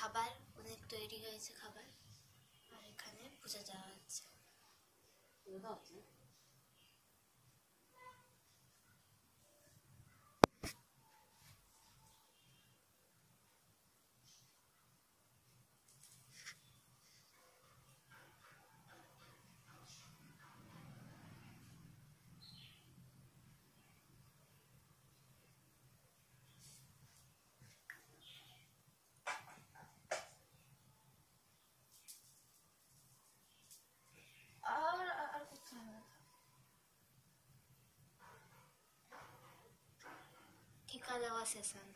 খাবার অনেক তৈরি হয়েছে খাবার, আর এখানে পূজা দেওয়া হচ্ছে। টিকা দেওয়া সেশন।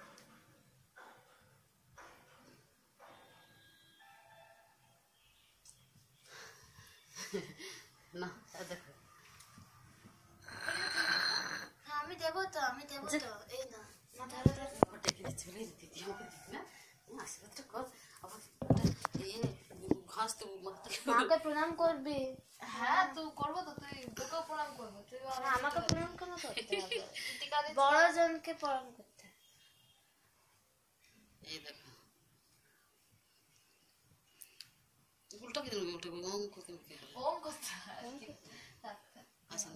না দেখো, আমি দেবো তো, এই না মাকে প্রণাম করবি? হ্যাঁ তুই করবো তো, তুই তোকেও প্রণাম করবো। তুই আমাকে প্রণাম কেন করতে হবে? বড় জনকে প্রণাম করতে। এই দেখো উল্টো কি দেবো, উল্টো ওম করতে ওম করতে আসেন।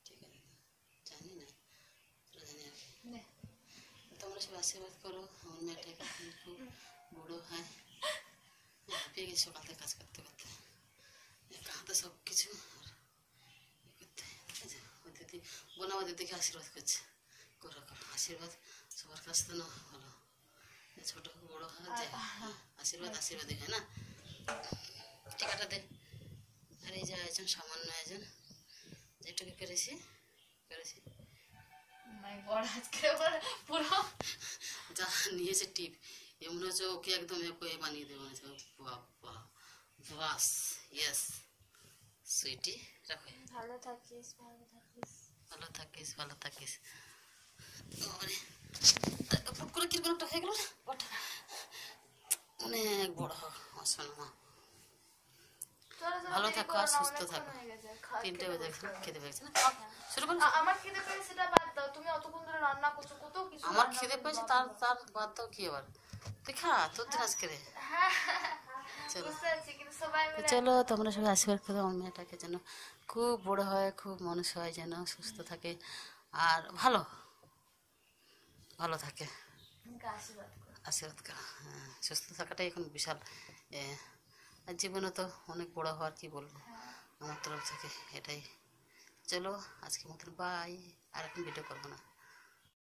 ঠিক আছে, জানি না, জানি আর তোমরা সব আশীর্বাদ করো আমার মেয়েটাকে খুব বড় হয়। পেয়ে গেছি সকাল থেকে কাজ করতে করতে, হাতে সব কিছু করতে। দিদি বোন আমাদের দেখে আশীর্বাদ করছে, করো আশীর্বাদ সবার কাছ থেকে না হলো, ছোট হোক বড় হয় যায়, আশীর্বাদ আশীর্বাদই হয় না। টিকাটা দে। আর এই যে আয়োজন, সামান্য আয়োজন যেটুকু করেছি পুরো যা নিয়েছে টিপ, এমন হচ্ছে ওকে একদম এ বানিয়ে দেবো মনে হচ্ছে। বাবা বাস, ইয়েস সুইটি, রাখো। ভালো থাকিস, ভালো থাকিস, ভালো থাকিস, ভালো থাকিস। করে কিরকম একটা হয়ে গেল, অনেক বড় হোক আমার সোনা। ভালো থাকো আর সুস্থ থাকো। 3টে বেজে খেতে পেয়েছে না, শুরু করো। আমার খিদে পেয়েছে সেটা বাদ দাও, তুমি অতক্ষণ ধরে রান্না করছো, কত কিছু। আমার খিদে পেয়েছে তার বাদ দাও, কি আবার তুই খা, তোর দিন আজকে রে। চলো তোমরা সবাই আশীর্বাদ করো আমার মেয়েটাকে যেন খুব বড় হয়, খুব মানুষ হয়, যেন সুস্থ থাকে আর ভালো থাকে। আশীর্বাদ করো। হ্যাঁ, সুস্থ থাকাটাই এখন বিশাল। আর জীবনে তো অনেক বড় হওয়ার, কি বলবো, আমার তরফ থেকে এটাই। চলো আজকের মতন বাই, আর এখন ভিডিও করবো না।